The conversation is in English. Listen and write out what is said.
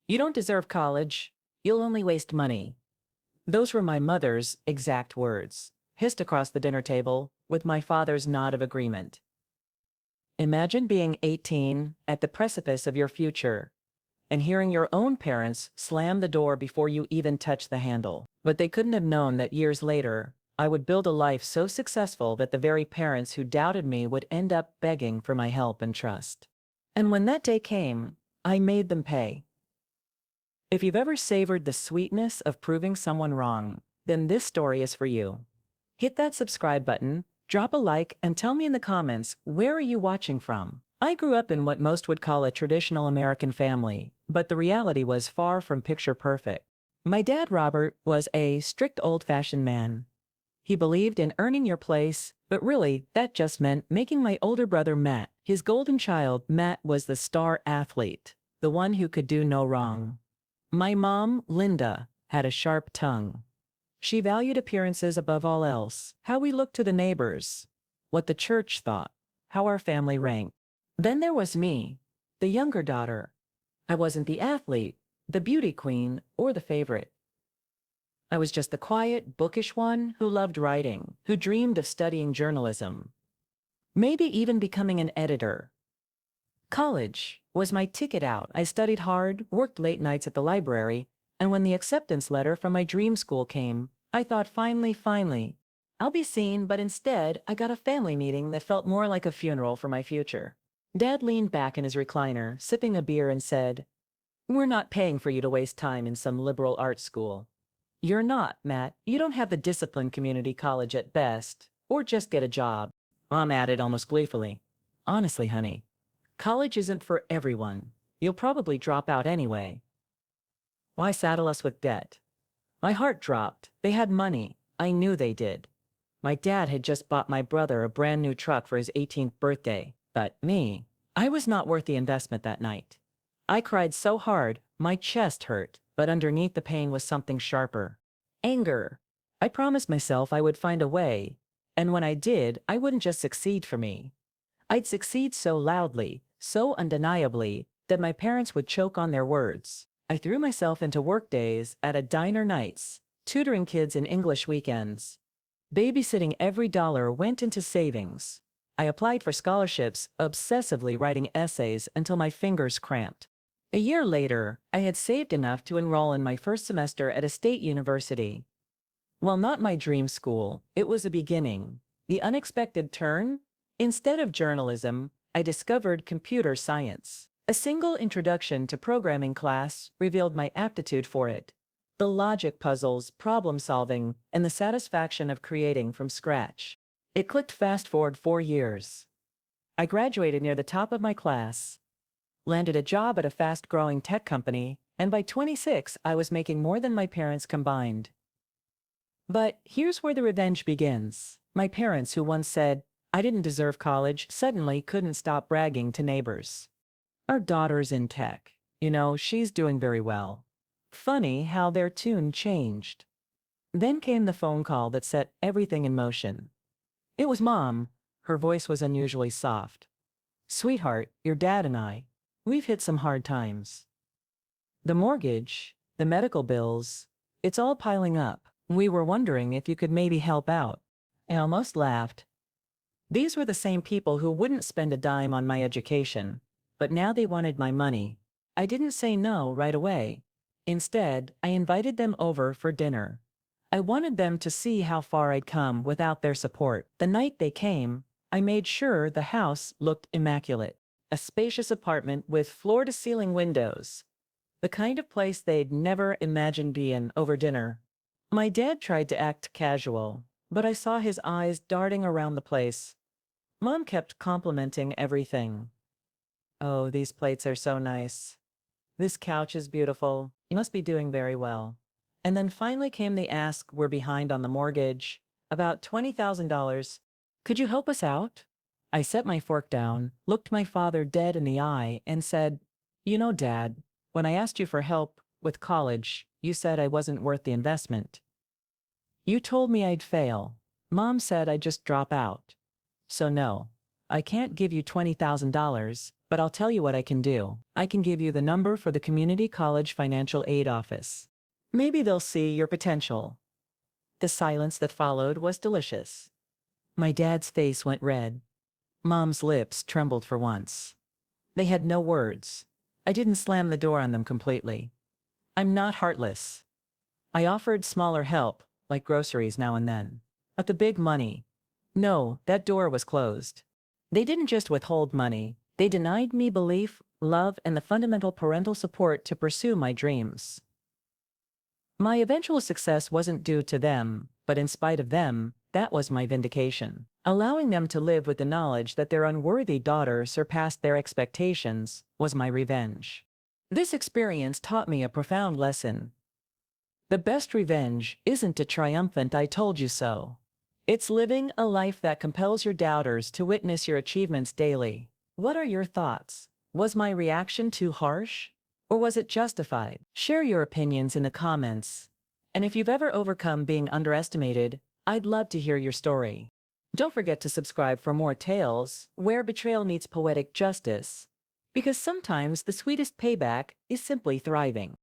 You don't deserve college. You'll only waste money. Those were my mother's exact words, hissed across the dinner table, with my father's nod of agreement. Imagine being 18, at the precipice of your future, and hearing your own parents slam the door before you even touch the handle. But they couldn't have known that years later, I would build a life so successful that the very parents who doubted me would end up begging for my help and trust. And when that day came, I made them pay. If you've ever savored the sweetness of proving someone wrong, then this story is for you. Hit that subscribe button, drop a like, and tell me in the comments, where are you watching from? I grew up in what most would call a traditional American family, but the reality was far from picture perfect. My dad, Robert, was a strict old-fashioned man. He believed in earning your place, but really, that just meant making my older brother Matt. His golden child, Matt, was the star athlete, the one who could do no wrong. My mom, Linda, had a sharp tongue. She valued appearances above all else, how we looked to the neighbors, what the church thought, how our family ranked. Then there was me, the younger daughter. I wasn't the athlete, the beauty queen, or the favorite. I was just the quiet, bookish one who loved writing, who dreamed of studying journalism, maybe even becoming an editor. College was my ticket out. I studied hard, worked late nights at the library, and when the acceptance letter from my dream school came, I thought finally, I'll be seen, but instead I got a family meeting that felt more like a funeral for my future. Dad leaned back in his recliner, sipping a beer, and said, "We're not paying for you to waste time in some liberal arts school. You're not, Matt. You don't have the disciplined community college at best, or just get a job." Mom added almost gleefully, "Honestly, honey, college isn't for everyone. You'll probably drop out anyway. Why saddle us with debt?" My heart dropped. They had money. I knew they did. My dad had just bought my brother a brand new truck for his 18th birthday. But me, I was not worth the investment that night. I cried so hard, my chest hurt, but underneath the pain was something sharper. Anger. I promised myself I would find a way, and when I did, I wouldn't just succeed for me. I'd succeed so loudly, so undeniably, that my parents would choke on their words. I threw myself into work days at a diner nights, tutoring kids in English weekends. Babysitting every dollar went into savings. I applied for scholarships, obsessively writing essays until my fingers cramped. A year later, I had saved enough to enroll in my first semester at a state university. While not my dream school, it was a beginning. The unexpected turn? Instead of journalism, I discovered computer science. A single introduction to programming class revealed my aptitude for it. The logic puzzles, problem solving, and the satisfaction of creating from scratch. It clicked. Fast forward 4 years. I graduated near the top of my class, landed a job at a fast-growing tech company, and by 26, I was making more than my parents combined. But here's where the revenge begins. My parents, who once said I didn't deserve college, suddenly couldn't stop bragging to neighbors. "Our daughter's in tech. You know, she's doing very well." Funny how their tune changed. Then came the phone call that set everything in motion. It was Mom. Her voice was unusually soft. "Sweetheart, your dad and we've hit some hard times. The mortgage, the medical bills, it's all piling up. We were wondering if you could maybe help out." I almost laughed. These were the same people who wouldn't spend a dime on my education, but now they wanted my money. I didn't say no right away. Instead, I invited them over for dinner. I wanted them to see how far I'd come without their support. The night they came, I made sure the house looked immaculate. A spacious apartment with floor-to-ceiling windows. The kind of place they'd never imagined being over dinner. My dad tried to act casual, but I saw his eyes darting around the place. Mom kept complimenting everything. "Oh, these plates are so nice. This couch is beautiful. You must be doing very well." And then finally came the ask, "We're behind on the mortgage, about $20,000. Could you help us out?" I set my fork down, looked my father dead in the eye, and said, "You know, Dad, when I asked you for help with college, you said I wasn't worth the investment. You told me I'd fail. Mom said I'd just drop out. So no, I can't give you $20,000, But I'll tell you what I can do. I can give you the number for the community college financial aid office. Maybe they'll see your potential. The silence that followed was delicious. My dad's face went red. Mom's lips trembled for once. They had no words. I didn't slam the door on them completely. I'm not heartless. I offered smaller help, like groceries now and then. But the big money. No, that door was closed. They didn't just withhold money. They denied me belief, love, and the fundamental parental support to pursue my dreams. My eventual success wasn't due to them, but in spite of them, that was my vindication. Allowing them to live with the knowledge that their unworthy daughter surpassed their expectations was my revenge. This experience taught me a profound lesson. The best revenge isn't a triumphant "I told you so." It's living a life that compels your doubters to witness your achievements daily. What are your thoughts? Was my reaction too harsh? Or was it justified? Share your opinions in the comments. And if you've ever overcome being underestimated, I'd love to hear your story. Don't forget to subscribe for more tales where betrayal meets poetic justice. Because sometimes the sweetest payback is simply thriving.